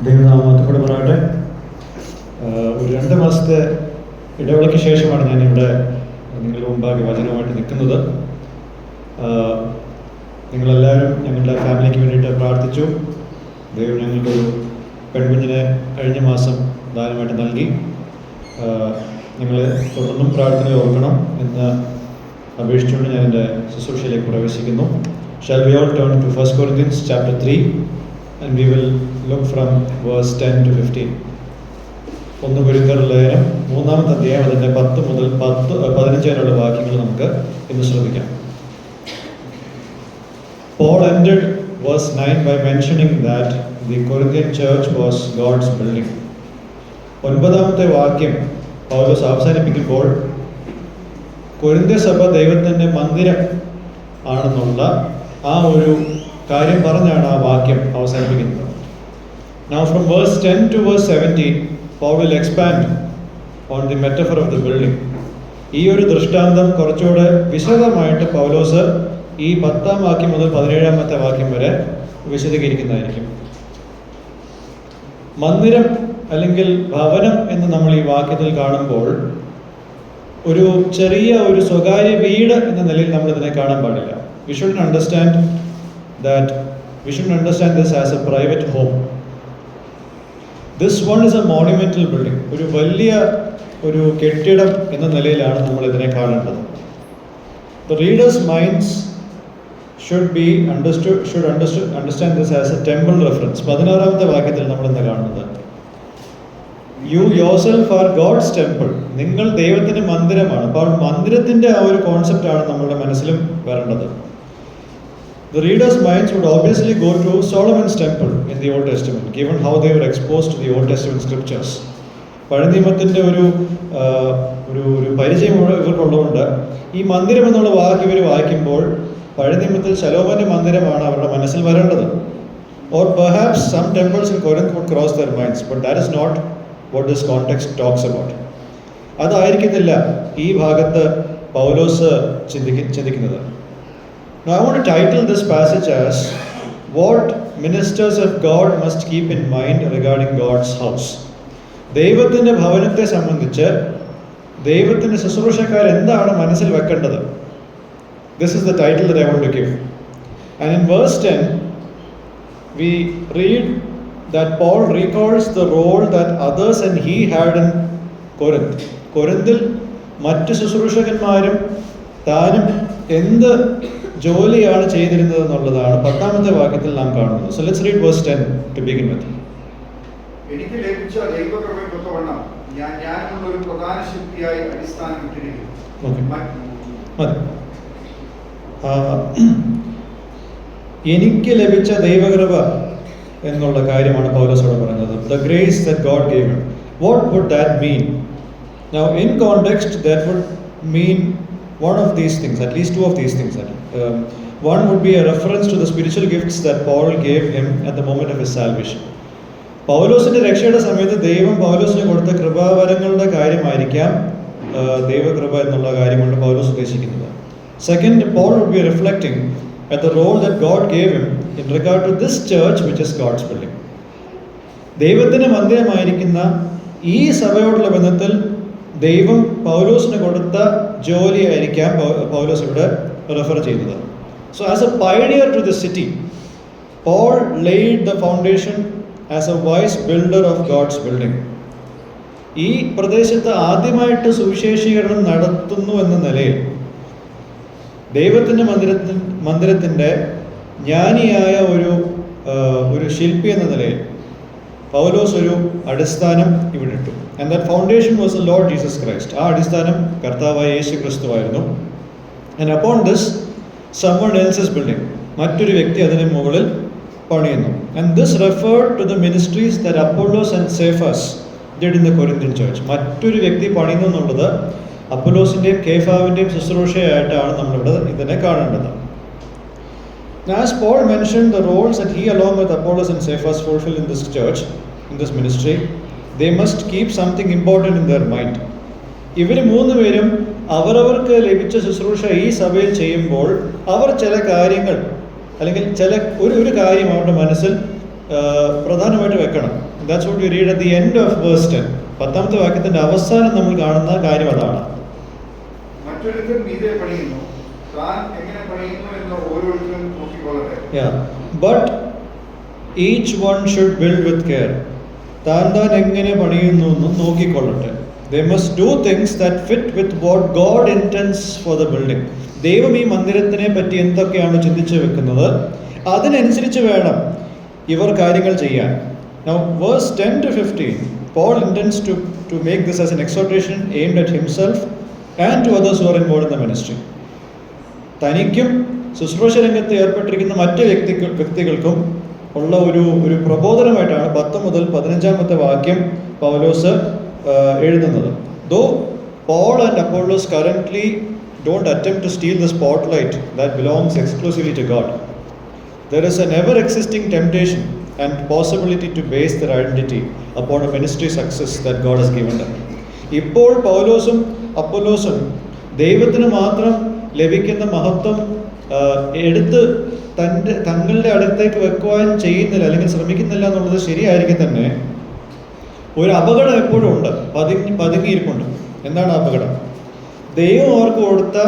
ദൈവനാമത്തോടെ പറയട്ടെ. ഒരു 2 മാസത്തെ ഇടവേളയ്ക്ക് ശേഷമാണ് ഞാനിവിടെ നിങ്ങളുടെ മുമ്പാകെ വചനവുമായിട്ട് നിൽക്കുന്നത്. നിങ്ങളെല്ലാവരും ഞങ്ങളുടെ ഫാമിലിക്ക് വേണ്ടിയിട്ട് പ്രാർത്ഥിച്ചു. ദൈവം ഞങ്ങൾക്കൊരു പെൺകുഞ്ഞിനെ കഴിഞ്ഞ മാസം ദാനമായിട്ട് നൽകി. നിങ്ങൾ തുടർന്നും പ്രാർത്ഥനയിൽ ഓർക്കണം എന്ന് അപേക്ഷിച്ചുകൊണ്ട് ഞാൻ എൻ്റെ ശുശ്രൂഷയിലേക്ക് പ്രവേശിക്കുന്നു. Shall we all turn to 1 Corinthians chapter 3 and we will look from verse 10 to 15. 1 കൊരിന്ത്യർ ലേഖനം 3-ാമത്തെ അധ്യായം അതിൻ്റെ 10 മുതൽ 15 വരെയുള്ള വാക്യങ്ങൾ നമുക്ക് ഇന്ന് ശ്രദ്ധിക്കാം. Paul ended verse 9 by mentioning that the Corinthian church was God's building. 9-ാമത്തെ വാക്യം പൗലോസ് അവസാനിപ്പിക്കുമ്പോൾ കൊരിന്ത്യ സഭ ദൈവത്തിൻ്റെ മന്ദിരം ആണെന്നുള്ള ആ ഒരു കാര്യം പറഞ്ഞാണ് ആ വാക്യം അവസാനിപ്പിക്കുന്നത്. Now from verse 10 to verse 17 Paul will expand on the metaphor of the building. ഈ ഒരു ദൃഷ്ടാന്തം കുറച്ചുകൂടെ വിശദമായിട്ട് പൗലോസ് ഈ 10-ാം വാക്യം മുതൽ 17-ാമത്തെ വാക്യം വരെ വിശദീകരിക്കുന്നതായിരിക്കും. മന്ദിരം അല്ലെങ്കിൽ ഭവനം എന്ന് നമ്മൾ ഈ വാക്യത്തിൽ കാണുമ്പോൾ ഒരു ചെറിയ ഒരു സ്വകാര്യ വീട് എന്ന നിലയിൽ നമ്മൾ ഇതിനെ കാണാൻ പാടില്ല. We shouldn't understand this as a private home. This one is a monumental building. ഒരു വലിയ ഒരു കെട്ടിടം എന്ന നിലയിലാണ് നമ്മൾ ഇതിനെ കാണേണ്ടത്. The reader's minds should understand this as a temple reference. 16-ാമത്തെ വാക്യത്തിൽ നമ്മൾ എന്താ കാണുന്നത്? You yourself are God's temple. നിങ്ങൾ ദൈവത്തിന്റെ മന്ദിരമാണ്. അപ്പോൾ മന്ദിരത്തിന്റെ ആ ഒരു കോൺസെപ്റ്റ് ആണ് നമ്മുടെ മനസ്സിലും വരേണ്ടത്. The reader's minds would obviously go to Solomon's temple in the Old Testament, given how they were exposed to the Old Testament scriptures. പഴയ നിയമത്തിന്റെ ഒരു പരിചയം ഇവർക്കുള്ളതുകൊണ്ട് ഈ മന്ദിരം എന്നുള്ള വാക്ക് ഇവർ വായിക്കുമ്പോൾ പഴയ നിയമത്തിൽ ശലോമോന്റെ മന്ദിരമാണ് അവരുടെ മനസ്സിൽ വരേണ്ടത്. Or perhaps some temples in Corinth would cross their minds, but that is not what this context talks about. അതായിരിക്കത്തില്ല ഈ ഭാഗത്ത് പൗലോസ് ചിന്തിക്കുന്നത്. Now I want to title this passage as What Ministers of God Must Keep in Mind Regarding God's House. ദൈവത്തിൻ്റെ ഭവനത്തെ സംബന്ധിച്ച് ദൈവത്തിൻ്റെ ശുശ്രൂഷക്കാർ എന്താണ് മനസ്സിൽ വെക്കേണ്ടത്? This is the title that I want to give. And in verse 10 we read that Paul recalls the role that others and he had in Corinth. കൊരിന്തിൽ മറ്റ് ശുശ്രൂഷകന്മാരും താനും എന്ത് ജോലിയാണ് ചെയ്തിരുന്നത് എന്നുള്ളതാണ് 10-ാമത്തെ വാക്യത്തിൽ നാം കാണുന്നത്. So let's read verse 10 to begin with. എനിക്ക് ലഭിച്ച ദൈവകൃപയ്ക്കൊത്തവണ്ണം ഞാനുള്ള ഒരു പ്രധാന ശക്തിയായി അടിസ്ഥാനം ഇട്ടിരിക്കുന്നു. എനിക്ക് ലഭിച്ച ദൈവകൃപ എന്നുള്ള കാര്യമാണ് പൗലോസോട് പറയുന്നത്. The grace that God gave him. What would that mean? Now in context that would mean one of these things, at least two of these things. One would be a reference to the spiritual gifts that Paul gave him at the moment of his salvation. പൗലോസിന്റെ രക്ഷയുടെ സമയത്ത് ദൈവം പൗലോസിന് കൊടുത്ത കൃപാവരങ്ങളുടെ കാര്യമായിരിക്കാം ദൈവകൃപ എന്നുള്ള കാര്യം കൊണ്ട് പൗലോസ് ഉദ്ദേശിക്കുന്നത്. Second, Paul would be reflecting at the role that God gave him in regard to this church which is God's building. ദൈവത്തിന്റെ മന്ദിരമായിരിക്കുന്ന ഈ സഭയോടുള്ള ബന്ധത്തിൽ ദൈവം പൗലോസിന് കൊടുത്ത ജോലിയായിരിക്കാം പൗലോസ് ഇവിടെ റെഫർ ചെയ്യുന്നത്. So as a pioneer to the city, Paul laid the foundation as a wise builder of God's building. ഈ പ്രദേശത്ത് ആദ്യമായിട്ട് സുവിശേഷീകരണം നടത്തുന്നു എന്ന നിലയിൽ ദൈവത്തിൻ്റെ മന്ദിരത്തിൻ്റെ ജ്ഞാനിയായ ഒരു ശില്പി എന്ന നിലയിൽ പൗലോസ് ഒരു അടിസ്ഥാനം ഇവിടെ ഇട്ടു. And that foundation was the Lord Jesus Christ. ആ അടിസ്ഥാനം കർത്താവായ യേശു ക്രിസ്തുവായിരുന്നു. And upon this someone else is building. മറ്റൊരു വ്യക്തി അതിന് മുകളിൽ പണിയുന്നു. And this referred to the ministries that Apollos and Cephas did in the Corinthian church. മറ്റൊരു വ്യക്തി പണിയുന്നു എന്നുള്ളത് അപ്പൊല്ലോസിന്റെയും കേഫാവിന്റെയും ശുശ്രൂഷയായിട്ടാണ് നമ്മളിവിടെ ഇതിനെ കാണേണ്ടത്. Now as Paul mentioned the roles that he along with Apollos and Cephas fulfill in this church, in this ministry, they must keep something important in their mind. ഇവർ 3 പേരും അവരവർക്ക് ലഭിച്ച ശുശ്രൂഷ ഈ സഭയിൽ ചെയ്യുമ്പോൾ അവർ ചില കാര്യങ്ങൾ അല്ലെങ്കിൽ ഒരു കാര്യം അവരുടെ മനസ്സിൽ പ്രധാനമായിട്ട് വെക്കണം. That's what we read at the end of verse 10. പത്താമത്തെ വാക്യത്തിന്റെ അവസാനം നമ്മൾ കാണുന്ന കാര്യം അതാണ്. മറ്റൊരുത്തൻ മീതെ പണിയുന്നു, താൻ എങ്ങനെ പണിയുന്നു എന്ന് ഓരോരുത്തരും നോക്കിക്കൊള്ളട്ടെ. Yeah, but each one should build with care. താൻ എങ്ങനെ പണിയുന്നു എന്ന് നോക്കിക്കൊള്ളട്ടെ. They must do things that fit with what God intends for the building. ദൈവം ഈ മന്ദിരത്തിനെ പറ്റി എന്തൊക്കെയാണ് ചിന്തിച്ചു വെക്കുന്നത്, അതിനനുസരിച്ച് വേണം ഇവർ കാര്യങ്ങൾ ചെയ്യാൻ. Now verse 10 to 15, Paul intends to make this as an exhortation aimed at himself and to others who are involved in the ministry. തനിക്കും ശുശ്രൂഷ രംഗത്ത് ഏർപ്പെട്ടിരിക്കുന്ന മറ്റ് വ്യക്തികൾക്കും ഉള്ള ഒരു പ്രബോധനമായിട്ടാണ് 10 മുതൽ 15 വാക്യം പൗലോസ് എഴുതുന്നത്. Though Paul and Apollos currently don't attempt to steal the spotlight that belongs exclusively to God, there is an ever-existing temptation and possibility to base their identity upon a ministry success that God has given them. ഇപ്പോൾ പൗലോസും അപ്പൊല്ലോസും ദൈവത്തിന് മാത്രം ലഭിക്കുന്ന മഹത്വം എടുത്ത് തങ്ങളുടെ അടുത്തേക്ക് വെക്കുവാൻ ചെയ്യുന്നില്ല അല്ലെങ്കിൽ ശ്രമിക്കുന്നില്ല എന്നുള്ളത് ശരിയായിരിക്കും തന്നെ. ഒരു അപകടം എപ്പോഴും ഉണ്ട്, പതുങ്ങിയിരിപ്പുണ്ട്. എന്താണ് അപകടം? ദൈവം അവർക്ക് കൊടുത്ത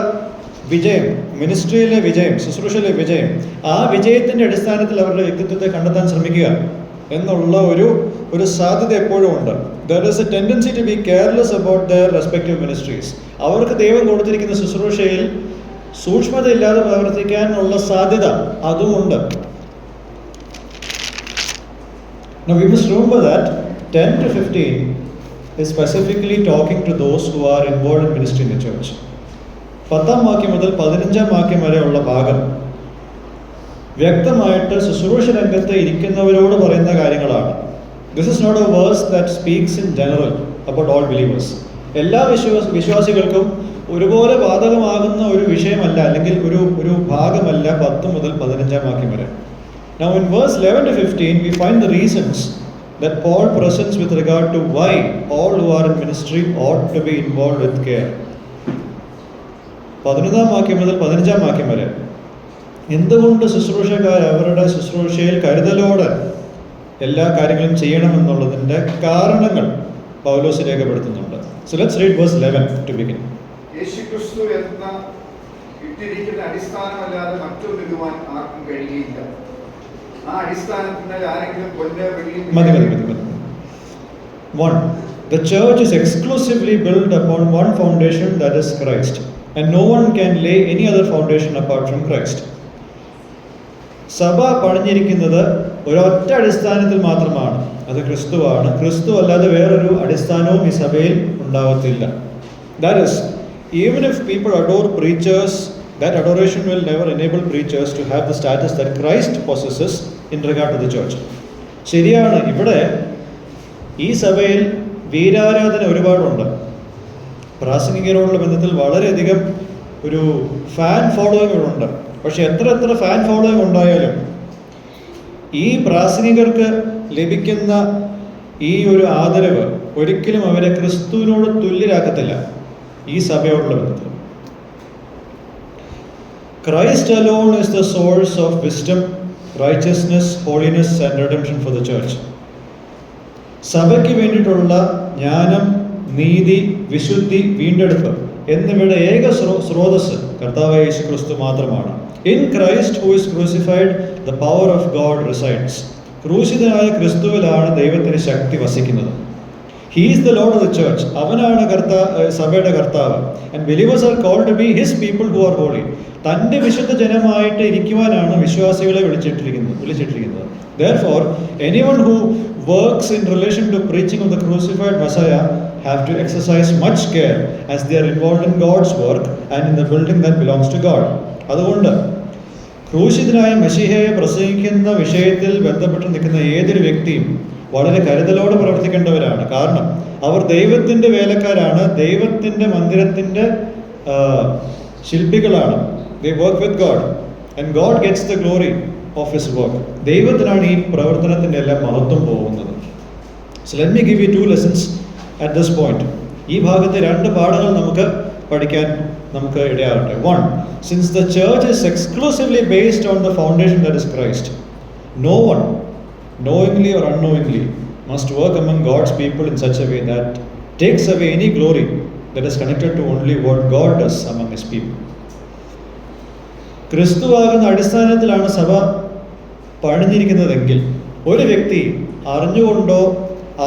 വിജയം, മിനിസ്ട്രിയിലെ വിജയം, ശുശ്രൂഷയിലെ വിജയം, ആ വിജയത്തിന്റെ അടിസ്ഥാനത്തിൽ അവരുടെ വ്യക്തിത്വത്തെ കണ്ടെത്താൻ ശ്രമിക്കുക എന്നുള്ള ഒരു സാധ്യത എപ്പോഴും ഉണ്ട്. There is a tendency to be careless about their respective ministries. അവർക്ക് ദൈവം കൊടുത്തിരിക്കുന്ന ശുശ്രൂഷയിൽ സൂക്ഷ്മതയില്ലാതെ പ്രവർത്തിക്കാനുള്ള സാധ്യത അതുമുണ്ട്. Now we must remember that 10 to 15 is specifically talking to those who are involved in ministry in the church. 10 വാക്യം മുതൽ 15 വാക്യം വരെയുള്ള ഭാഗം വ്യക്തമായിട്ട് ശുശ്രൂഷ രംഗത്ത് ഇരിക്കുന്നവരോട് പറയുന്ന കാര്യങ്ങളാണ്. This is not a verse that speaks in general about all believers. എല്ലാ വിശ്വാസികൾക്കും ഒരുപോലെ ബാധകമാകുന്ന ഒരു വിഷയമല്ല, അല്ലെങ്കിൽ ഒരു ഭാഗമല്ല 10 മുതൽ 15 വാക്യം വരെ. Now in verse 11 to 15 we find the reasons that Paul presents with regard to why all who are in ministry ought to be involved with care. 11 വാക്യം മുതൽ 15 വാക്യം വരെ എന്തുകൊണ്ട് ശുശ്രൂഷക്കാർ അവരുടെ ശുശ്രൂഷയിൽ കരുതലോടെ എല്ലാ കാര്യങ്ങളും ചെയ്യണമെന്നുള്ളതിൻ്റെ കാരണങ്ങൾ പൗലോസ് രേഖപ്പെടുത്തുന്നുണ്ട്. So let's read verse 11 to begin. യേശുക്രിസ്തു എന്ന ഇട്ടിരിക്കുന്ന അടിസ്ഥാനമല്ലാതെ മറ്റൊന്നിടുവാൻ ആർക്കും കഴിയില്ല. ആ അടിസ്ഥാനത്തിനാൽ ആരെങ്കിലും പൊന്ന് വെള്ളിയും മതി. 1. The church is exclusively built upon one foundation, that is Christ, and no one can lay any other foundation apart from Christ. സഭ പണിഞ്ഞിരിക്കുന്നത് ഒരൊറ്റ അടിസ്ഥാനത്തിൽ മാത്രമാണ്, അത് ക്രിസ്തുവാണ്. ക്രിസ്തു അല്ലാതെ വേറൊരു അടിസ്ഥാനവും ഈ സഭയിൽ ഉണ്ടാവത്തില്ല. That is, even if people adore preachers, that adoration will never enable preachers to have the status that Christ possesses in regard to the church. ശരിയാണ്, ഇവിടെ ഈ സഭയിൽ വീരാരാധന ഒരുപാടുണ്ട്. പ്രാസംഗികരോടുള്ള ബന്ധത്തിൽ വളരെയധികം ഒരു ഫാൻ ഫോളോയിങ്ങുകളുണ്ട്. പക്ഷെ എത്ര ഫാൻ ഫോളോയിങ് ഉണ്ടായാലും ഈ പ്രാസംഗികർക്ക് ലഭിക്കുന്ന ഈ ഒരു ആദരവ് ഒരിക്കലും അവരെ ക്രിസ്തുവിനോട് തുല്യരാക്കത്തില്ല ഈ സഭയോടുള്ള ബന്ധത്തിൽ. Christ alone is the source of wisdom, righteousness, holiness and redemption for the church. സഭയ്ക്ക് വേണ്ടിയിട്ടുള്ള ജ്ഞാനം, നീതി, വിശുദ്ധി, വീണ്ടെടുപ്പ് എന്നിവയുടെ ഏക സ്രോതസ് കർത്താവായ യേശു ക്രിസ്തു മാത്രമാണ്. In Christ who is crucified, the power of God resides. ക്രൂശിതനായ ക്രിസ്തുവിലാണ് ദൈവത്തിന് ശക്തി വസിക്കുന്നത്. He is the Lord of the church. അവനാണ് സഭയുടെ കർത്താവ്. And believers are called to be his people who are holy. തൻ്റെ വിശുദ്ധ ജനമായിട്ട് ഇരിക്കുവാനാണ് വിശ്വാസികളെ വിളിച്ചിട്ടിരിക്കുന്നത്. Therefore, anyone who works in relation to preaching of the crucified Messiah have to exercise much care as they are involved in God's work and in the building that belongs to God. അതുകൊണ്ട് ക്രൂശിതനായ മശീഹയെ പ്രസംഗിക്കുന്ന വിഷയത്തിൽ ബന്ധപ്പെട്ട് നിൽക്കുന്ന ഏതൊരു വ്യക്തിയും വളരെ കരുതലോടെ പ്രവർത്തിക്കേണ്ടവരാണ്. കാരണം അവർ ദൈവത്തിൻ്റെ വേലക്കാരാണ്, ദൈവത്തിൻ്റെ മന്ദിരത്തിൻ്റെ ശില്പികളാണ്. They work with God and God gets the glory of his work. ദൈവത്തിനാണ് ഈ പ്രവർത്തനത്തിൻ്റെ എല്ലാം മഹത്വം പോകുന്നത്. So let me give you 2 lessons at this point. ഈ ഭാഗത്തെ 2 പാഠങ്ങൾ നമുക്ക് ഇടയാകട്ടെ. 1. Since the church is exclusively based on the foundation that is Christ, no one, knowingly or unknowingly, must work among God's people in such a way that takes away any glory that is connected to only what God does among His people. ക്രിസ്തുവാകുന്ന അടിസ്ഥാനത്തിലാണ് സഭ പണിഞ്ഞിരിക്കുന്നതെങ്കിൽ ഒരു വ്യക്തി അറിഞ്ഞുകൊണ്ടോ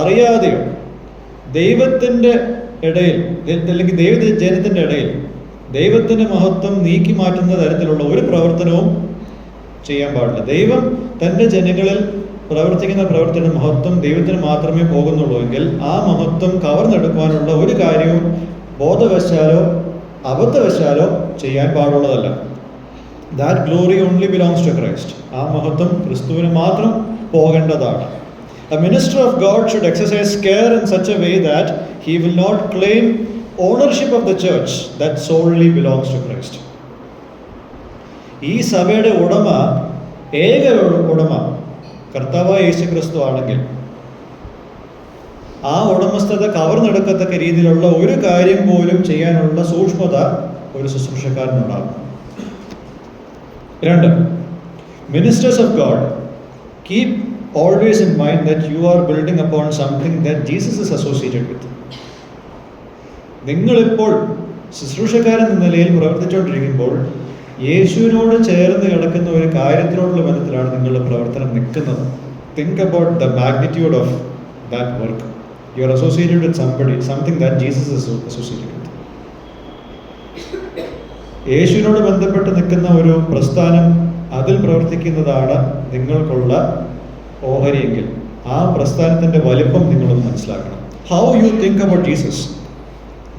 അറിയാതെയോ ദൈവത്തിൻ്റെ ഇടയിൽ അല്ലെങ്കിൽ ദൈവജനത്തിൻ്റെ ഇടയിൽ ദൈവത്തിൻ്റെ മഹത്വം നീക്കി മാറ്റുന്ന തരത്തിലുള്ള ഒരു പ്രവർത്തനവും ചെയ്യാൻ പാടില്ല. ദൈവം തൻ്റെ ജനങ്ങളിൽ പ്രവർത്തിക്കുന്ന പ്രവർത്തന മഹത്വം ദൈവത്തിന് മാത്രമേ പോകുന്നുള്ളൂ എങ്കിൽ ആ മഹത്വം കവർന്നെടുക്കുവാനുള്ള ഒരു കാര്യവും ബോധവശാലോ അബദ്ധവശാലോ ചെയ്യാൻ പാടുള്ളതല്ല. That glory only belongs to Christ. ആ മഹത്വം ക്രിസ്തുവിന് മാത്രം പോകേണ്ടതാണ്. A minister of God should exercise care in such a way that he will not claim ownership of the church that solely belongs to Christ. ഈ സഭയുടെ ഉടമ, ഏക ഉടമ കർത്താവായ യേശു ക്രിസ്തു ആണെങ്കിൽ ആ ഉടമസ്ഥത കവർന്നെടുക്കത്തക്ക രീതിയിലുള്ള ഒരു കാര്യം പോലും ചെയ്യാനുള്ള സൂക്ഷ്മത ഒരു ശുശ്രൂഷക്കാരനുണ്ടാകും. 2. Ministers of God, keep always in mind that you are building upon something that Jesus is associated with. നിങ്ങളിപ്പോൾ ശുശ്രൂഷക്കാരൻ എന്ന നിലയിൽ പ്രവർത്തിച്ചുകൊണ്ടിരിക്കുമ്പോൾ യേശുവിനോട് ചേർന്ന് കിടക്കുന്ന ഒരു കാര്യത്തിനോടുള്ള ബന്ധത്തിലാണ് നിങ്ങളുടെ പ്രവർത്തനം നിൽക്കുന്നത്. Think about the magnitude of that work. You are associated with something that Jesus is associated with. യേശുവിനോട് ബന്ധപ്പെട്ട് നിൽക്കുന്ന ഒരു പ്രസ്ഥാനം, അതിൽ പ്രവർത്തിക്കുന്നതാണ് നിങ്ങൾക്കുള്ള ഓഹരിയെങ്കിൽ ആ പ്രസ്ഥാനത്തിൻ്റെ വലിപ്പം നിങ്ങളൊന്ന് മനസ്സിലാക്കണം. How you think about Jesus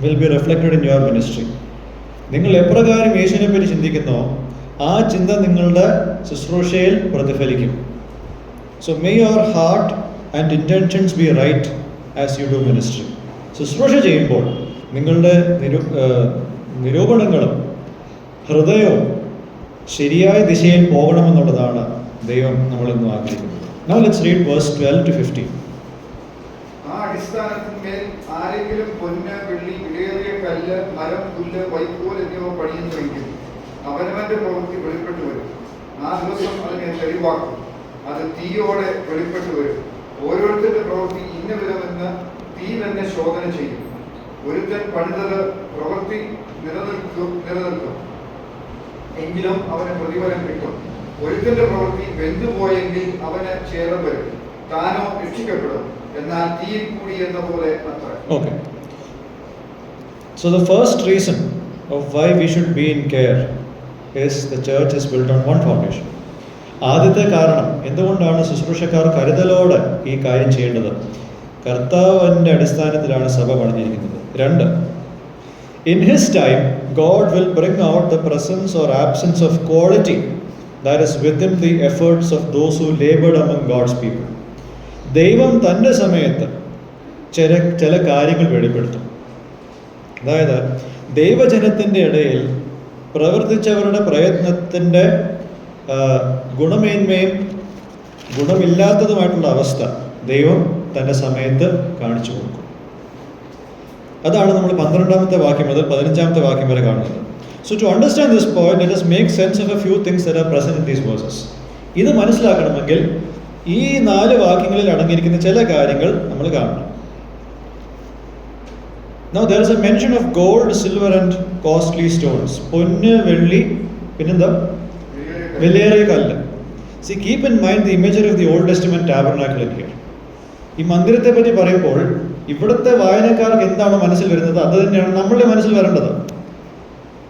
will be reflected in your ministry. നിങ്ങൾ എപ്രകാരം യേശുവിനെ പറ്റി ചിന്തിക്കുന്നോ ആ ചിന്ത നിങ്ങളുടെ ശുശ്രൂഷയിൽ പ്രതിഫലിക്കും. So may your heart and intentions be right as you do ministry. ശുശ്രൂഷ ചെയ്യുമ്പോൾ നിങ്ങളുടെ നിരൂപണങ്ങളും ഹൃദയവും ശരിയായ ദിശയിൽ പോകണമെന്നുള്ളതാണ് ദൈവം നമ്മളിന്ന് ആഗ്രഹിക്കുന്നത്. Now let's read verse 12 to 15. ആ അടിസ്ഥാനത്തിന്മേൽ ആരെങ്കിലും പൊന്ന്, വെള്ളി, വിലയേറിയ കല്ല്, മരം, പുല്ല്, വൈക്കോൽ എന്നിവ പണിയുന്നുവെങ്കിൽ അവനവന്റെ പ്രവൃത്തി വെളിപ്പെട്ടു വരും. ആ ദിവസം അതിനെ തെളിവാക്കും. അത് തീയോടെ വെളിപ്പെട്ടു വരും. ഓരോരുത്തരുടെ പ്രവൃത്തി ഇന്ന വിധമെന്ന് തീ തന്നെ ശോധന ചെയ്യും. ഒരുത്തൻ പണിതത് പ്രവൃത്തി നിലനിൽക്കും, എങ്കിലും അവന് പ്രതിഫലം കിട്ടും. ഒരുത്തന്റെ പ്രവൃത്തി വെന്തുപോയെങ്കിൽ അവന് ഛേദം വരും, താനോ രക്ഷിക്കപ്പെടും. എന്നാൽ തീയിൽ കൂടി എന്ന പോലെ അത്ര. Okay. So the first reason of why we should be in care is the church is built on one foundation. ആദ്യത്തെ കാരണം എന്തുകൊണ്ടാണ് ശുശ്രൂഷക്കാർ കരുതലോടെ ഈ കാര്യം ചെയ്യേണ്ടത്? കർത്താവിൻ്റെ അടിസ്ഥാനത്തിലാണ് സഭ പണിഞ്ഞിരിക്കുന്നത്. 2. In His time, God will bring out the presence or absence of quality that is within the efforts of those who labored among God's people. ദൈവം തൻ്റെ സമയത്ത് ചില കാര്യങ്ങൾ വെളിപ്പെടുത്തും. അതായത് ദൈവജനത്തിൻ്റെ ഇടയിൽ പ്രവർത്തിച്ചവരുടെ പ്രയത്നത്തിൻ്റെ ഗുണമേന്മയും ഗുണമില്ലാത്തതുമായിട്ടുള്ള അവസ്ഥ ദൈവം തൻ്റെ സമയത്ത് കാണിച്ചു കൊടുക്കും. അതാണ് നമ്മൾ 12-ാമത്തെ വാക്യം മുതൽ 15-ാമത്തെ വാക്യം വരെ കാണുന്നത്. So to understand this point, let us make sense of a few things that are present in these verses. ഇത് മനസ്സിലാക്കണമെങ്കിൽ ഈ 4 വാക്യങ്ങളിൽ അടങ്ങിയിരിക്കുന്ന ചില കാര്യങ്ങൾ നമ്മൾ കാണണം. Now there is a mention of gold, silver and costly stones. പൊന്ന്, വെള്ളി, പിന്നെന്താ? വിലയേറിയ കല്ല്. See, keep in mind the imagery of the Old Testament tabernacle in here. ഈ മന്ദിരത്തെ പറ്റി പറയുമ്പോൾ ഇവിടുത്തെ വായനക്കാർക്ക് എന്താണ് മനസ്സിൽ വരുന്നത് അത് തന്നെയാണ് നമ്മളുടെ മനസ്സിൽ വരേണ്ടത്.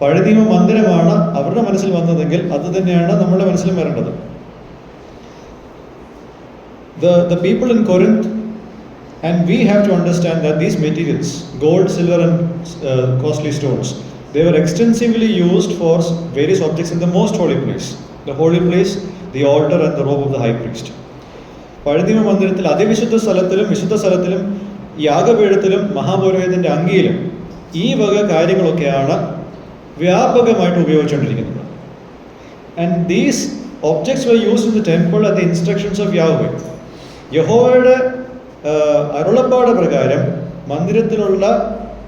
പഴയ നിയമ മന്ദിരമാണ് അവരുടെ മനസ്സിൽ വന്നതെങ്കിൽ അത് തന്നെയാണ് നമ്മുടെ മനസ്സിലും വരേണ്ടത്. The people in Corinth, and we have to understand that these materials, gold, silver and costly stones, they were extensively used for various objects in the most holy place. The holy place, the altar and the robe of the high priest. പഴയ നിയമ മന്ദിരത്തിൽ അതിവിശുദ്ധ സ്ഥലത്തിലും വിശുദ്ധ സ്ഥലത്തിലും യാഗപീഠത്തിലും മഹാപുരോഹിതന്റെ അങ്കിയിലും ഈ വക കാര്യങ്ങളൊക്കെയാണ് വ്യാപകമായിട്ട് ഉപയോഗിച്ചുകൊണ്ടിരിക്കുന്നത്. And these objects were used in the temple at the instructions of Yahweh. യഹോവയുടെ അരുളപ്പാട് പ്രകാരം മന്ദിരത്തിലുള്ള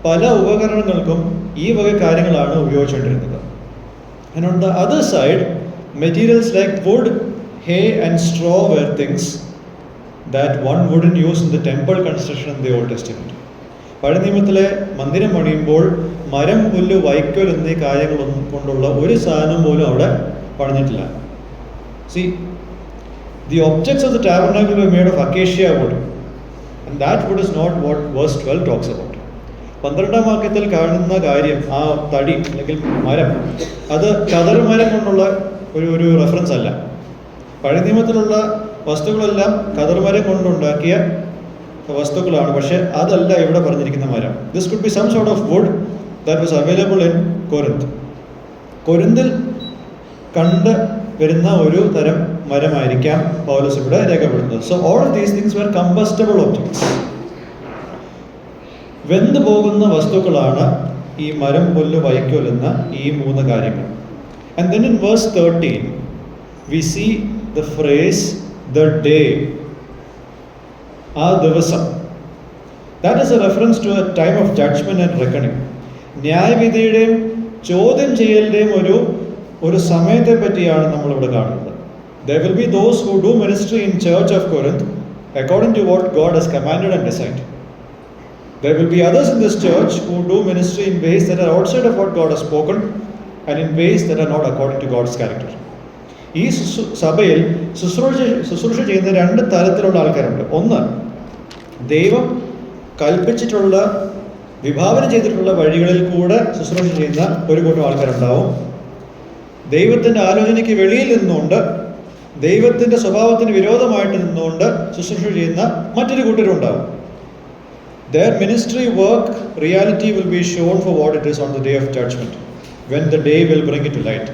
പല ഉപകരണങ്ങൾക്കും ഈ വക കാര്യങ്ങളാണ് ഉപയോഗിച്ചുകൊണ്ടിരുന്നത്. And on the other side, materials like wood, hay and straw were things that one wouldn't use in the temple construction in the Old Testament. പഴയ നിയമത്തിലെ മന്ദിരം പണിയുമ്പോൾ മരം, പുല്ല്, വൈക്കോൽ എന്നീ കാര്യങ്ങളൊന്നും കൊണ്ടുള്ള ഒരു സാധനം പോലും അവിടെ പണിഞ്ഞിട്ടില്ല. See, the objects of the tabernacle were made of acacia wood, and that wood is not what verse 12 talks about. 12-ാം വാക്യത്തിൽ കാണുന്ന കാര്യം, ആ തടി അല്ലെങ്കിൽ മരം, അത് കതറുമരം കൊണ്ടുള്ള ഒരു റെഫറൻസ് അല്ല. പഴയ നിയമത്തിലുള്ള വസ്തുക്കളെല്ലാം കതറുമരം കൊണ്ടുണ്ടാക്കിയ വസ്തുക്കളാണ്, പക്ഷെ അതല്ല ഇവിടെ പറഞ്ഞിരിക്കുന്ന മരം. This could be some sort of wood that was available in Corinth. കൊരിന്തിൽ കണ്ട് വരുന്ന ഒരു തരം മരമായിരിക്കാം പൗലോസ് ഇവിടെ രേഖപ്പെടുത്തുന്നത്. So all of these things were combustible objects. വെന്തു പോകുന്ന വസ്തുക്കളാണ് ഈ മരം, പുല്ല്, വൈക്കോൽ എന്ന ഈ 3 കാര്യങ്ങൾ. And then in verse 13 we see the phrase the day, ആ ദിവസം. That is a reference to a time of judgement and reckoning. ന്യായവിധിയുടെയും ചോദ്യം ചെയ്യലിൻ്റെയും ഒരു സമയത്തെ പറ്റിയാണ് നമ്മളിവിടെ കാണുന്നത്. There will be those who do ministry in church of Corinth according to what God has commanded and decided. There will be others in this church who do ministry in ways that are outside of what God has spoken and in ways that are not according to God's character. ഈ സഭയിൽ ശുശ്രൂഷ ചെയ്യുന്ന 2 തരത്തിലുള്ള ആൾക്കാരുണ്ട്. ഒന്ന്, ദൈവം കൽപ്പിച്ചിട്ടുള്ള, വിഭാവന ചെയ്തിട്ടുള്ള വഴികളിൽ കൂടെ ശുശ്രൂഷ ചെയ്യുന്ന ഒരു കൂട്ടം ആൾക്കാരുണ്ടാവും. ദൈവത്തിൻ്റെ ആലോചനയ്ക്ക് വെളിയിൽ നിന്നുകൊണ്ട്, ദൈവത്തിൻ്റെ സ്വഭാവത്തിന് വിരോധമായിട്ട് നിന്നുകൊണ്ട് ശുശ്രൂഷ ചെയ്യുന്ന മറ്റൊരു കൂട്ടരുണ്ടാവും. Their ministry work reality will be shown for what it is on the day of judgment, when the day will bring it to light.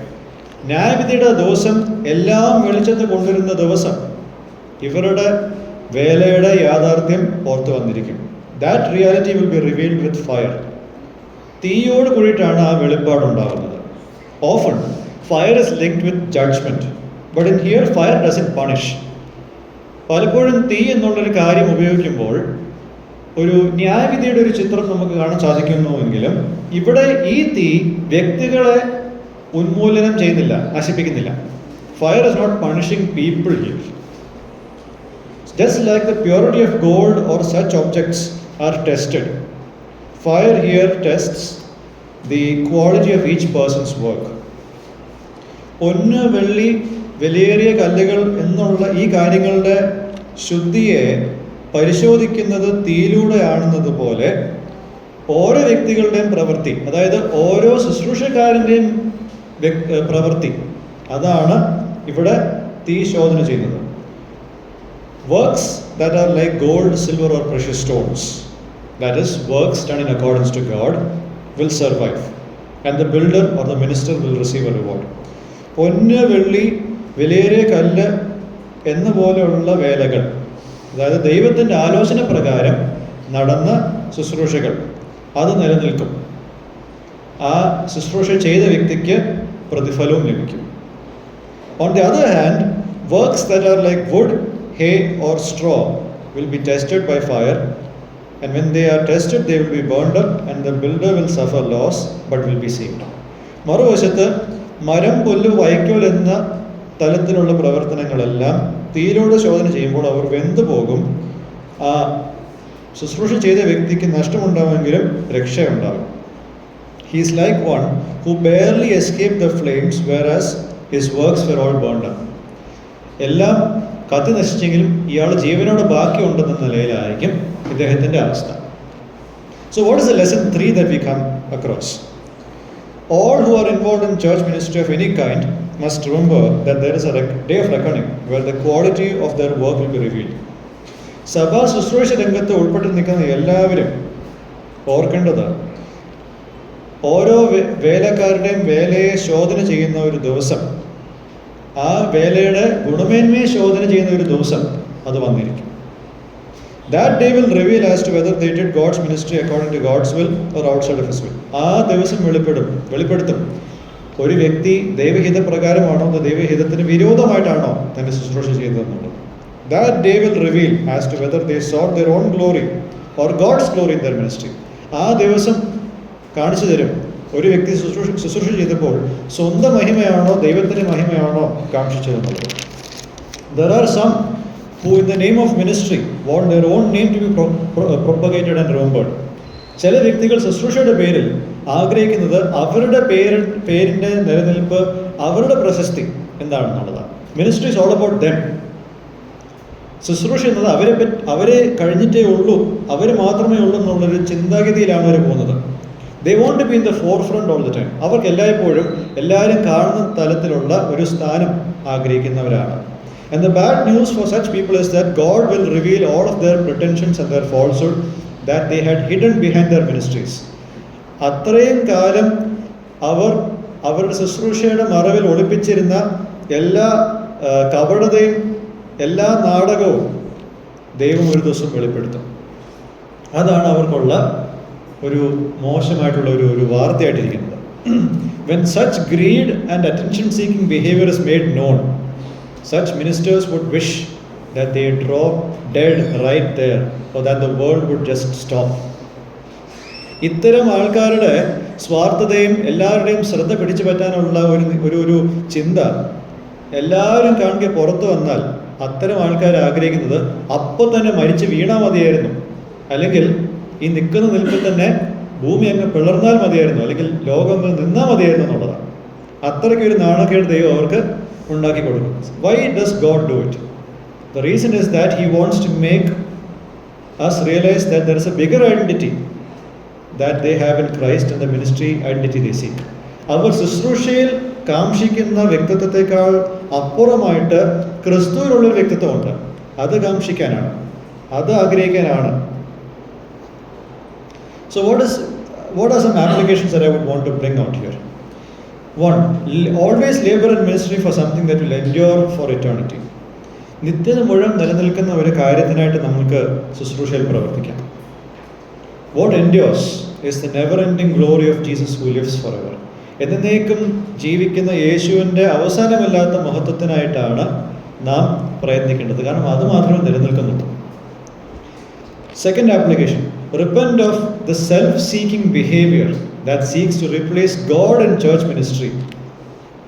ന്യായവിധിയുടെ ദിവസം, എല്ലാം വെളിച്ചത്ത് കൊണ്ടുവരുന്ന ദിവസം, ഇവരുടെ വേലയുടെ യാഥാർത്ഥ്യം പുറത്തു വന്നിരിക്കും. That reality will be revealed with fire. തീയോട് കൂടിയിട്ടാണ് ആ വെളിപ്പാടുണ്ടാകുന്നത്. Often fire is linked with judgment, but in here fire doesn't punish. പലപ്പോഴും തീ എന്നുള്ളൊരു കാര്യം ഉപയോഗിക്കുമ്പോൾ ഒരു ന്യായവിധിയുടെ ഒരു ചിത്രം നമുക്ക് കാണാൻ സാധിക്കുന്നുവെങ്കിലും ഇവിടെ ഈ തീ വ്യക്തികളെ ഉന്മൂലനം ചെയ്യുന്നില്ല, നശിപ്പിക്കുന്നില്ല. Fire is not punishing people here. Just like the purity of gold or such objects are tested, fire here tests the quality of each person's work. പൊന്ന്, വെള്ളി, വിലയേറിയ കല്ലുകൾ എന്നുള്ള ഈ കാര്യങ്ങളുടെ ശുദ്ധിയെ പരിശോധിക്കുന്നത് തീയിലൂടെയാണെന്നത് പോലെ ഓരോ വ്യക്തികളുടെയും പ്രവൃത്തി, അതായത് ഓരോ ശുശ്രൂഷക്കാരൻ്റെയും പ്രവൃത്തി, അതാണ് ഇവിടെ തീ ശോധന ചെയ്യുന്നത്. Works that are like gold, silver or precious stones, that is, works done in accordance to God, will survive, and the builder or the minister will receive a reward. പൊന്ന്, വെള്ളി, വിലയേറിയ കല്ല് എന്ന പോലെയുള്ള വേലകൾ, അതായത് ദൈവത്തിൻ്റെ ആലോചന പ്രകാരം നടന്ന ശുശ്രൂഷകൾ, അത് നിലനിൽക്കും. ആ ശുശ്രൂഷ ചെയ്ത വ്യക്തിക്ക് പ്രതിഫലവും ലഭിക്കും. On the other hand, works that are like wood, hay or straw will be tested by fire, and when they are tested they will be burned up, and the builder will suffer loss but will be saved. മറുവശത്ത് മരം, പുല്ല്, വൈക്കോൽ എന്ന തലത്തിലുള്ള പ്രവർത്തനങ്ങളെല്ലാം തീയിലൂടെ ശോധന ചെയ്യുമ്പോൾ അവർ വെന്തു പോകും. ആ ശുശ്രൂഷ ചെയ്ത വ്യക്തിക്ക് നഷ്ടമുണ്ടാവുമെങ്കിലും രക്ഷയുണ്ടാകും. He is like one who barely escaped the flames, whereas his works were all burned up. എല്ലാം കത്തി നശിച്ചെങ്കിലും ഇയാൾ ജീവനോട് ബാക്കിയുണ്ടെന്ന നിലയിലായിരിക്കും ഇദ്ദേഹത്തിൻ്റെ അവസ്ഥ. So what is the lesson 3 that we come across? All who are involved in church ministry of any kind must remember that there is a day of reckoning where the quality of their work will be revealed. സഭാ ശുശ്രൂഷ രംഗത്ത് ഉൾപ്പെട്ട് നിൽക്കുന്ന എല്ലാവരും ഓർക്കേണ്ടത്, ഓരോ വേലക്കാരുടെയും വേലയെ ശോധന ചെയ്യുന്ന ഒരു ദിവസം, ആ വേലയുടെ ഗുണമേന്മയെ ശോധന ചെയ്യുന്ന ഒരു ദിവസം അത് വന്നിരിക്കും. That day will reveal as to whether they did God's ministry according to God's will or outside of His will. ആ ദിവസം വെളിപ്പെടുത്തും ഒരു വ്യക്തി ദൈവഹിത പ്രകാരമാണോ, ദൈവഹിതത്തിന് വിരോധമായിട്ടാണോ തന്റെ ശുശ്രൂഷ ചെയ്തതെന്നുള്ളത്. That day will reveal as to whether they sought their own glory or God's glory in their ministry. ആ ദിവസം കാണിച്ചു തരും ഒരു വ്യക്തി ശുശ്രൂഷ ചെയ്തപ്പോൾ സ്വന്തം മഹിമയാണോ ദൈവത്തിൻ്റെ മഹിമയാണോ കാക്ഷിച്ചതെന്നുള്ളത്. There are some who in the name of ministry want their own name to be propagated and remembered. ചില വ്യക്തികൾ ശുശ്രൂഷയുടെ പേരിൽ ആഗ്രഹിക്കുന്നത് അവരുടെ പേരിൻ്റെ നിലനിൽപ്പ്, അവരുടെ പ്രശസ്തി എന്താണെന്നുള്ളതാണ്. Ministry is all about them. ശുശ്രൂഷ എന്നത് അവരെ കഴിഞ്ഞിട്ടേ ഉള്ളൂ, അവർ മാത്രമേ ഉള്ളൂ എന്നുള്ളൊരു ചിന്താഗതിയിലാണ് അവർ പോകുന്നത്. They want to be in the forefront all the time. അവർക്ക് എല്ലായ്പ്പോഴും എല്ലാവരും കാണുന്ന തലത്തിലുള്ള ഒരു സ്ഥാനം ആഗ്രഹിക്കുന്നവരാണ്. And the bad news for such people is that God will reveal all of their pretensions and their falsehood that they had hidden behind their ministries. അത്രയും കാലം അവരുടെ ശുശ്രൂഷയുടെ മറവിൽ ഒളിപ്പിച്ചിരുന്ന എല്ലാ കപടതയും എല്ലാ നാടകവും ദൈവം ഒരു ദിവസം വെളിപ്പെടുത്തും. അതാണ് അവർക്കുള്ള ഒരു മോശമായിട്ടുള്ള ഒരു വാർത്തയായിട്ടിരിക്കുന്നത്. When such greed and attention seeking behavior is made known, such ministers would wish that they drop dead right there, or that the world would just stop. ഇത്തരം ആൾക്കാരുടെ സ്വാർത്ഥതയും എല്ലാവരുടെയും ശ്രദ്ധ പിടിച്ചു പറ്റാനുള്ള ഒരു ചിന്ത എല്ലാവരും കാണുക പുറത്തു വന്നാൽ അത്തരം ആൾക്കാർ ആഗ്രഹിക്കുന്നത് അപ്പോൾ തന്നെ മരിച്ച് വീണാൽ മതിയായിരുന്നു, അല്ലെങ്കിൽ ഈ നിൽക്കുന്ന നിൽപ്പിൽ തന്നെ ഭൂമി അങ്ങ് പിളർന്നാൽ മതിയായിരുന്നു, അല്ലെങ്കിൽ ലോകം അങ്ങ് നിന്നാൽ മതിയായിരുന്നു എന്നുള്ളതാണ്. അത്രയ്ക്കൊരു നാണക്കേട് ദൈവം അവർക്ക് ഉണ്ടാക്കി കൊടുക്കും. Why does God do it? The reason is that He wants to make us realize that there is a bigger identity that they have in Christ and the ministry identity they seek. അവർ ശുശ്രൂഷയിൽ കാംക്ഷിക്കുന്ന വ്യക്തിത്വത്തെക്കാൾ അപ്പുറമായിട്ട് ക്രിസ്തുവിലുള്ളൊരു വ്യക്തിത്വമുണ്ട്. അത് കാംക്ഷിക്കാനാണ്, അത് ആഗ്രഹിക്കാനാണ്. So what are some applications that I would want to bring out here? One, always labor in ministry for something that will endure for eternity. നിത്യത മുഴുവൻ നിലനിൽക്കുന്ന ഒരു കാര്യത്തിനായിട്ട് നമുക്ക് ശുശ്രൂഷയിൽ പ്രവർത്തിക്കാം. What endures is the never-ending glory of Jesus who lives forever. എന്നേക്കും ജീവിക്കുന്ന യേശുവിൻ്റെ അവസാനമില്ലാത്ത മഹത്വത്തിനായിട്ടാണ് നാം പ്രയത്നിക്കേണ്ടത്. കാരണം അത് മാത്രമേ നിലനിൽക്കുന്നുള്ളൂ. Second application, repent of the self-seeking behavior that seeks to replace God in church ministry.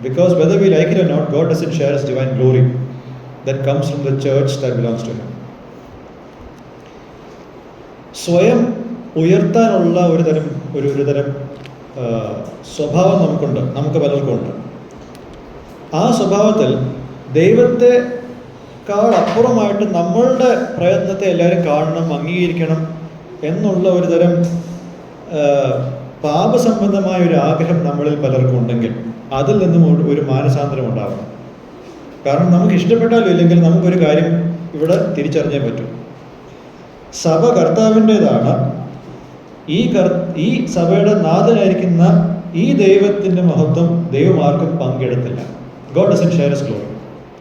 Because whether we like it or not, God doesn't share His divine glory that comes from the church that belongs to Him. സ്വയം ഉയർത്താനുള്ള ഒരു തരം സ്വഭാവം നമുക്ക് പലർക്കും ഉണ്ട്. ആ സ്വഭാവത്തിൽ ദൈവത്തെക്കാൾ അപ്പുറമായിട്ട് നമ്മളുടെ പ്രയത്നത്തെ എല്ലാവരും കാണണം, അംഗീകരിക്കണം എന്നുള്ള ഒരു തരം പാപസംബന്ധമായ ഒരു ആഗ്രഹം നമ്മളിൽ പലർക്കും ഉണ്ടെങ്കിൽ അതിൽ നിന്നും ഒരു മാനസാന്തരം ഉണ്ടാവണം. കാരണം നമുക്ക് ഇഷ്ടപ്പെട്ടാലും ഇല്ലെങ്കിൽ നമുക്കൊരു കാര്യം ഇവിടെ തിരിച്ചറിഞ്ഞേ പറ്റും. സഭ കർത്താവിൻ്റെതാണ്. ഈ സഭയുടെ നാഥനായിരിക്കുന്ന ഈ ദൈവത്തിൻ്റെ മഹത്വം ദൈവം ആർക്കും പങ്കെടുത്തില്ല. God doesn't share his glory.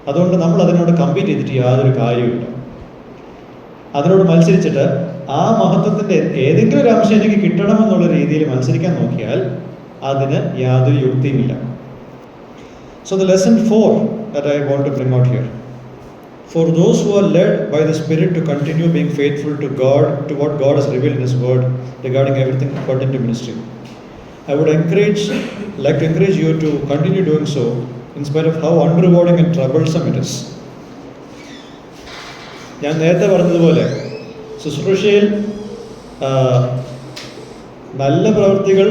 അതുകൊണ്ട് നമ്മൾ അതിനോട് കമ്പീറ്റ് ചെയ്തിട്ട് യാതൊരു കാര്യവുമില്ല. അതിനോട് മത്സരിച്ചിട്ട് ആ മഹത്വത്തിൻ്റെ ഏതെങ്കിലും ഒരു അംശം എനിക്ക് കിട്ടണമെന്നുള്ള രീതിയിൽ മത്സരിക്കാൻ നോക്കിയാൽ അതിന് യാതൊരു യുക്തിയുമില്ല. So the lesson 4 that I want to bring out here. For those who are led by the Spirit to continue being faithful to God, to what God has revealed in His Word regarding everything pertinent to ministry, I would like to encourage you to continue doing so in spite of how unrewarding and troublesome it is. ഞാൻ നേരത്തെ പറഞ്ഞതുപോലെ ശുശ്രൂഷയിൽ നല്ല പ്രവൃത്തികൾ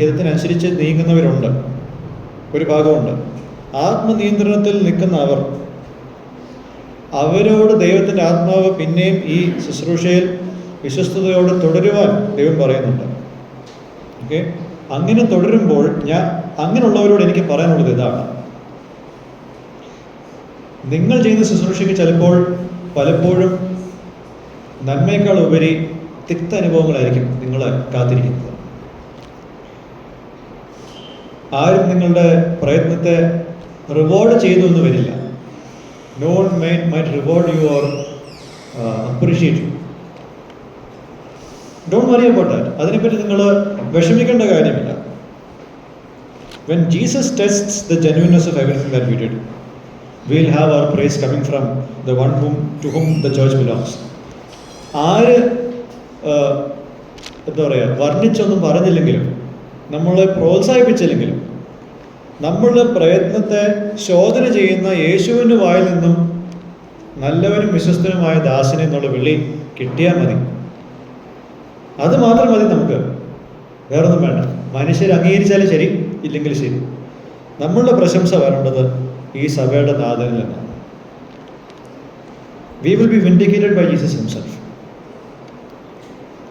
ഹിതത്തിനനുസരിച്ച് നീങ്ങുന്നവരുണ്ട്, ഒരു ഭാഗമുണ്ട്. ആത്മനിയന്ത്രണത്തിൽ നിൽക്കുന്ന അവരോട് ദൈവത്തിൻ്റെ ആത്മാവ് പിന്നെയും ഈ ശുശ്രൂഷയിൽ വിശ്വസ്തയോടെ തുടരുവാൻ ദൈവം പറയുന്നുണ്ട്. ഓക്കെ, അങ്ങനെ തുടരുമ്പോൾ അങ്ങനെയുള്ളവരോട് എനിക്ക് പറയാനുള്ളത് ഇതാണ്. നിങ്ങൾ ചെയ്യുന്ന ശുശ്രൂഷയ്ക്ക് പലപ്പോഴും നന്മയേക്കാൾ ഉപരി തിക്ത അനുഭവങ്ങളായിരിക്കും നിങ്ങളെ കാത്തിരിക്കുന്നത്. ആരും നിങ്ങളുടെ പ്രയത്നത്തെ റിവാർഡ് ചെയ്തു എന്ന് വരില്ല. No one might reward you or appreciate you. Don't worry about that. അതിനെപ്പറ്റി നിങ്ങൾ വിഷമിക്കേണ്ട കാര്യമില്ല. When Jesus tests the genuineness of everything that we did, we'll have our praise coming from the one to whom the church belongs. ആര് എന്താ പറയുക, വർണ്ണിച്ചൊന്നും പറഞ്ഞില്ലെങ്കിലും നമ്മളെ പ്രോത്സാഹിപ്പിച്ചില്ലെങ്കിലും നമ്മളുടെ പ്രയത്നത്തെ ശോധന ചെയ്യുന്ന യേശുവിൻ്റെ വായിൽ നിന്നും നല്ലവനും വിശ്വസ്തനുമായ ദാസനെ എന്നുള്ള വിളി കിട്ടിയാൽ മതി. അത് മാത്രം മതി നമുക്ക്, വേറൊന്നും വേണ്ട. മനുഷ്യർ അംഗീകരിച്ചാലും ശരി, ഇല്ലെങ്കിൽ ശരി. നമ്മളുടെ പ്രശംസ വരേണ്ടത് ഈ സഭയുടെ നാഥനിൽ നിന്നാണ്. We will be vindicated by Jesus himself.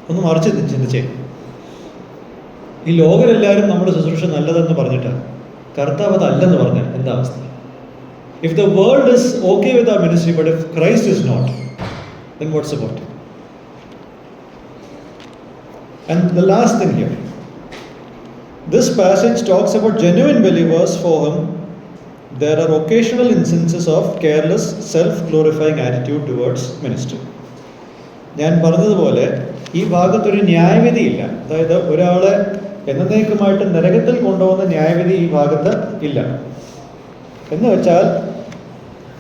ഒന്ന് മറിച്ച് ചിന്തിച്ചേ. ഈ ലോകരെല്ലാവരും നമ്മുടെ ശുശ്രൂഷ നല്ലതെന്ന് പറഞ്ഞിട്ട് കർത്താവ് അതല്ലെന്ന് പറഞ്ഞാൽ എന്താ അവസ്ഥ? If the world is okay with our ministry, but if Christ is not, then what's the point? And the last thing here, this passage talks about genuine believers for whom there are occasional instances of careless, self-glorifying attitude towards ministry. ഞാൻ പറഞ്ഞതുപോലെ ഈ ഭാഗത്തൊരു ന്യായവിധിയില്ല. അതായത് ഒരാളെ എന്നേക്കുമായിട്ട് നരകത്തിൽ കൊണ്ടുപോകുന്ന ന്യായവിധി ഈ ഭാഗത്ത് ഇല്ല. എന്ന് വെച്ചാൽ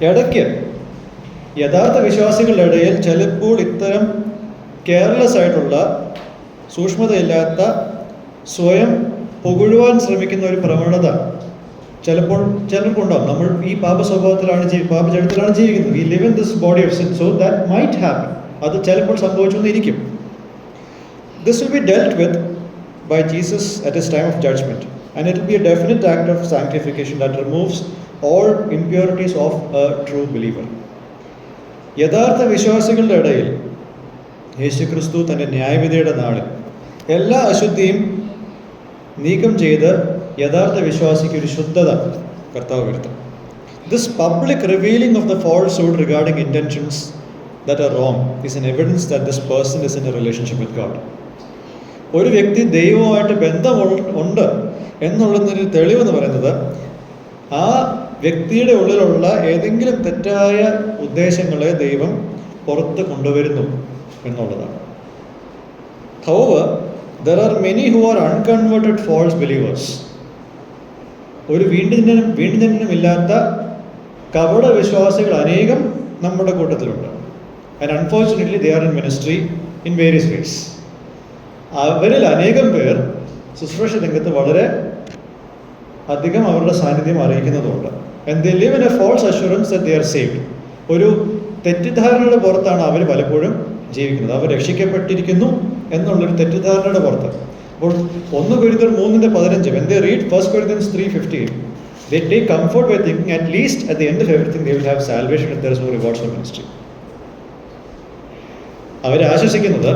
ഇടയ്ക്ക് യഥാർത്ഥ വിശ്വാസികളുടെ ഇടയിൽ ചിലപ്പോൾ ഇത്തരം കെയർലെസ് ആയിട്ടുള്ള, സൂക്ഷ്മതയില്ലാത്ത, സ്വയം പുകഴുവാൻ ശ്രമിക്കുന്ന ഒരു പ്രവണത ചിലപ്പോൾ ചിലർക്കുണ്ടാവും. നമ്മൾ ഈ പാപ സ്വഭാവത്തിലാണ്, പാപചരിത്രത്തിലാണ് ജീവിക്കുന്നത്. We live in this body of sin, so that might happen. അത് ചിലപ്പോൾ സംഭവിച്ചുകൊണ്ടിരിക്കും. This will be dealt with by Jesus at his time of judgment, and it will be a definite act of sanctification that removes all impurities of a true believer. യഥാർത്ഥ വിശ്വാസികളുടെ ഇടയിൽ യേശുക്രിസ്തു തൻ്റെ ന്യായവിധിയുടെ നാളിൽ എല്ലാ അശുദ്ധിയും നീക്കം ചെയ്ത് യഥാർത്ഥ വിശ്വാസിക്ക് ഒരു ശുദ്ധത കർത്താവ് വരുത്തും. This public revealing of the falsehood regarding intentions that are wrong is an evidence that this person is in a relationship with God. ഒരു വ്യക്തി ദൈവവുമായിട്ട് ബന്ധമുണ്ട് എന്നുള്ളതിനൊരു തെളിവെന്ന് പറയുന്നത് ആ വ്യക്തിയുടെ ഉള്ളിലുള്ള ഏതെങ്കിലും തെറ്റായ ഉദ്ദേശങ്ങളെ ദൈവം പുറത്ത് കൊണ്ടുവരുന്നു എന്നുള്ളതാണ്. However, there are many who are unconverted false believers. ഒരു വീണ്ടുജനനമില്ലാത്ത കപട വിശ്വാസികൾ അനേകം നമ്മുടെ കൂട്ടത്തിലുണ്ട്. And unfortunately they are in ministry in various ways. അവരിൽ അനേകം പേർ ശുശ്രൂഷ രംഗത്ത് വളരെ അധികം അവരുടെ സാന്നിധ്യം അറിയിക്കുന്നതുകൊണ്ട്. And they live in a false assurance that they are saved. ഒരു തെറ്റിദ്ധാരണയുടെ പുറത്താണ് അവർ പലപ്പോഴും ജീവിക്കുന്നത്. അവർ രക്ഷിക്കപ്പെട്ടിരിക്കുന്നു എന്നുള്ളൊരു തെറ്റിദ്ധാരണയുടെ പുറത്ത്. അപ്പോൾ 1 Corinthians 3:15, when they read 1 Corinthians 3:15, they take comfort by thinking at least at the end of everything they will have salvation if there is no rewards for ministry. അവരെ ആശ്വസിക്കുന്നത്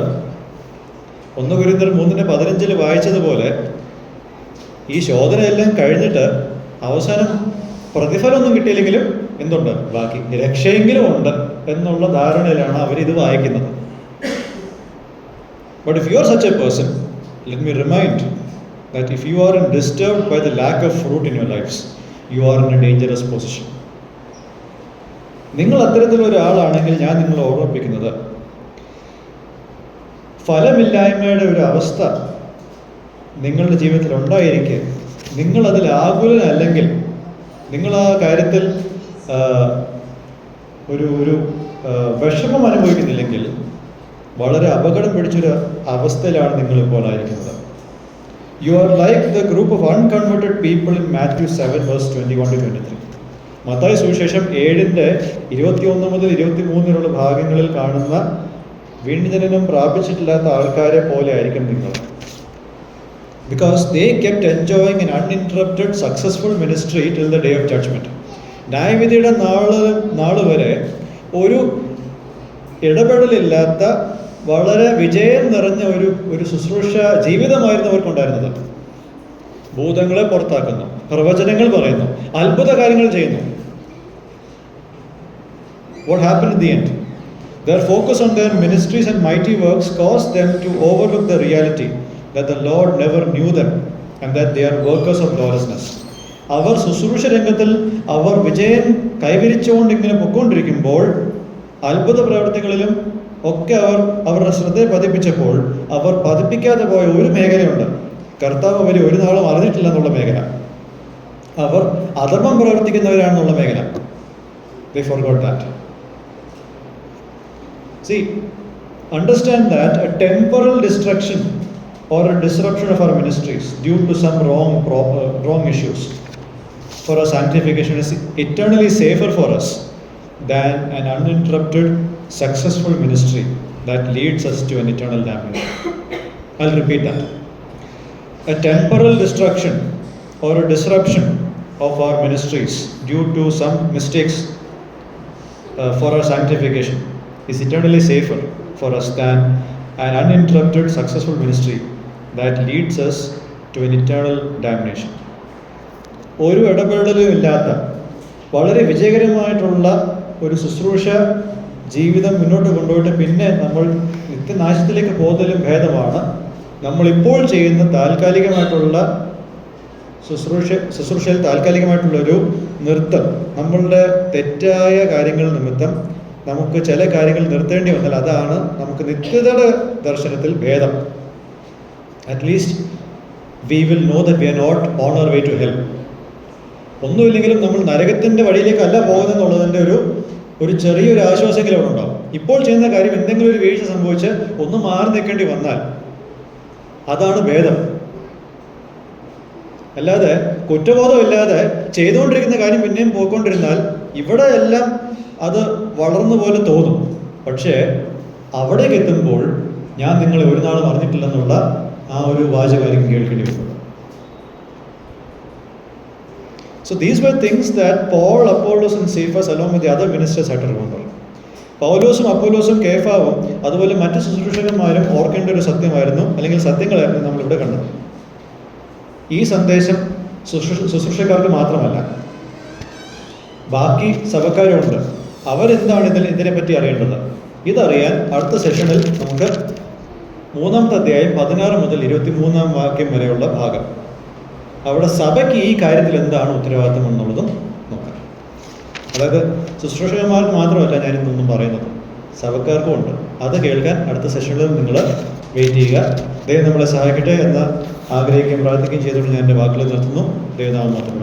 1 Corinthians 3:15 വായിച്ചതുപോലെ ഈ ശോധനയെല്ലാം കഴിഞ്ഞിട്ട് അവസാനം പ്രതിഫലമൊന്നും കിട്ടിയില്ലെങ്കിലും എന്തുണ്ട്, ബാക്കി രക്ഷയെങ്കിലും ഉണ്ട് എന്നുള്ള ധാരണയിലാണ് അവരിത് വായിക്കുന്നത്. But if you are such a person, let me remind that if you are disturbed by the lack of fruit in your lives, you are in a dangerous position. നിങ്ങൾ അത്തരത്തിലൊരാളാണെങ്കിൽ ഞാൻ നിങ്ങളെ ഓർമ്മിപ്പിക്കുന്നത്, ഫലമില്ലായ്മയുടെ ഒരു അവസ്ഥ നിങ്ങളുടെ ജീവിതത്തിൽ ഉണ്ടായിരിക്കെ നിങ്ങളതിൽ ആകുലനല്ലെങ്കിൽ, നിങ്ങൾ ആ കാര്യത്തിൽ ഒരു വിഷമം അനുഭവിക്കുന്നില്ലെങ്കിൽ വളരെ അപകടം പിടിച്ചൊരു അവസ്ഥയിലാണ് നിങ്ങളിപ്പോൾ ആയിരിക്കുന്നത്. You are like the group of unconverted people in Matthew 7:21-23. Mathai സുവിശേഷം 7:21-23 ഭാഗങ്ങളിൽ കാണുന്ന വീണ്ടുജനനം പ്രാപിച്ചിട്ടില്ലാത്ത ആൾക്കാരെ പോലെ ആയിരിക്കും നിങ്ങൾ. Because they kept enjoying an uninterrupted successful ministry till the day of judgment. ന്യായവിധിയുടെ നാള് വരെ ഒരു ഇടപെടലില്ലാത്ത വളരെ വിജയം നിറഞ്ഞ ഒരു ശുശ്രൂഷ ജീവിതമായിരുന്നു അവർക്കുണ്ടായിരുന്നത്. ഭൂതങ്ങളെ പുറത്താക്കുന്നു, പ്രവചനങ്ങൾ പറയുന്നു, അത്ഭുത കാര്യങ്ങൾ ചെയ്യുന്നു. What happened in the end? Their focus on their ministries and mighty works caused them to overlook the reality that the Lord never knew them and that they are workers of lawlessness. അവർ ശുശ്രൂഷ രംഗത്തിൽ അവർ വിജയം കൈവരിച്ചുകൊണ്ട് ഇങ്ങനെ പൊയ്ക്കൊണ്ടിരിക്കുമ്പോൾ അത്ഭുത പ്രവർത്തികളിലും ഒക്കെ അവരുടെ ശ്രദ്ധയെ പതിപ്പിച്ചപ്പോൾ അവർ പതിപ്പിക്കാതെ പോയ ഒരു മേഖലയുണ്ട്. കർത്താവ് അവരെ ഒരു നാളും അറിഞ്ഞിട്ടില്ല എന്നുള്ള മേഖല. അവർ അധർമ്മം പ്രവർത്തിക്കുന്നവരാണെന്നുള്ള മേഖല. They forgot that. See, understand that a temporal destruction or a disruption of our ministries due to some wrong issues for our sanctification is eternally safer for us than an uninterrupted, successful ministry that leads us to an eternal damnation. I'll repeat that. A temporal destruction or a disruption of our ministries due to some mistakes for our sanctification is eternally safer for us than an uninterrupted, successful ministry that leads us to an eternal damnation. ഒരു ഇടപെടലും ഇല്ലാത്ത വളരെ വിജയകരമായിട്ടുള്ള ഒരു ശുശ്രൂഷ ജീവിതം മുന്നോട്ട് കൊണ്ടുപോയിട്ട് പിന്നെ നമ്മൾ നിത്യനാശത്തിലേക്ക് പോകുന്നതിലും ഭേദമാണ് നമ്മളിപ്പോൾ ചെയ്യുന്ന താൽക്കാലികമായിട്ടുള്ള ശുശ്രൂഷയിൽ താൽക്കാലികമായിട്ടുള്ളൊരു നൃത്തം. നമ്മളുടെ തെറ്റായ കാര്യങ്ങൾ നിമിത്തം നമുക്ക് ചില കാര്യങ്ങൾ നിർത്തേണ്ടി വന്നാൽ അതാണ് നമുക്ക് നിത്യതയുടെ ദർശനത്തിൽ ഭേദം. At least we will know that we are not on our way to hell. ഒന്നുമില്ലെങ്കിലും നമ്മൾ നരകത്തിൻ്റെ വഴിയിലേക്കല്ല പോകുന്നതെന്നുള്ളതിൻ്റെ ഒരു ചെറിയൊരു ആശ്വാസമെങ്കിലും അവിടെ ഉണ്ടാവും. ഇപ്പോൾ ചെയ്യുന്ന കാര്യം എന്തെങ്കിലും ഒരു വീഴ്ച സംഭവിച്ച് ഒന്ന് മാറി നിൽക്കേണ്ടി വന്നാൽ അതാണ് ഭേദം. അല്ലാതെ കുറ്റബോധമില്ലാതെ ചെയ്തുകൊണ്ടിരിക്കുന്ന കാര്യം പിന്നെയും പോയിക്കൊണ്ടിരുന്നാൽ ഇവിടെ എല്ലാം അത് വളർന്ന പോലെ തോന്നും. പക്ഷേ അവിടേക്ക് എത്തുമ്പോൾ ഞാൻ നിങ്ങളെ ഒരു നാളും അറിഞ്ഞിട്ടില്ലെന്നുള്ള ആ ഒരു വാചകാര്യം കേൾക്കേണ്ടി വരും. So these were things that Paul, Apollos and Cephas along with the other ministers had to remember. പൗലോസും അപ്പോലോസും കേഫാവും അതുപോലെ മറ്റ് ശുശ്രൂഷകന്മാരും ഓർക്കേണ്ട ഒരു സത്യമായിരുന്നു, അല്ലെങ്കിൽ സത്യങ്ങളായിരുന്നു നമ്മളിവിടെ കണ്ടത്. ഈ സന്ദേശം ശുശ്രൂഷക്കാർക്ക് മാത്രമല്ല, ബാക്കി സഭക്കാരുമുണ്ട്. അവരെന്താണ് ഇതിനെപ്പറ്റി അറിയേണ്ടത്? ഇതറിയാൻ അടുത്ത സെഷനിൽ നമുക്ക് 3-ാമത്തെ അധ്യായം 16 മുതൽ 23-ാം വാക്യം വരെയുള്ള ഭാഗം, അവിടെ സഭയ്ക്ക് ഈ കാര്യത്തിൽ എന്താണ് ഉത്തരവാദിത്തം എന്നുള്ളതും നോക്കാം. അതായത് ശുശ്രൂഷകന്മാർക്ക് മാത്രമല്ല ഞാനിതൊന്നും പറയുന്നത്, സഭക്കാർക്കും ഉണ്ട്. അത് കേൾക്കാൻ അടുത്ത സെഷനിൽ നിങ്ങൾ വെയിറ്റ് ചെയ്യുക. ദൈവം നമ്മളെ സഹായിക്കട്ടെ എന്ന് ആഗ്രഹിക്കുകയും പ്രാർത്ഥിക്കുകയും ചെയ്തുകൊണ്ട് ഞാൻ എൻ്റെ വാക്കുകൾ നിർത്തുന്നു. ദൈവനാമം മാത്രം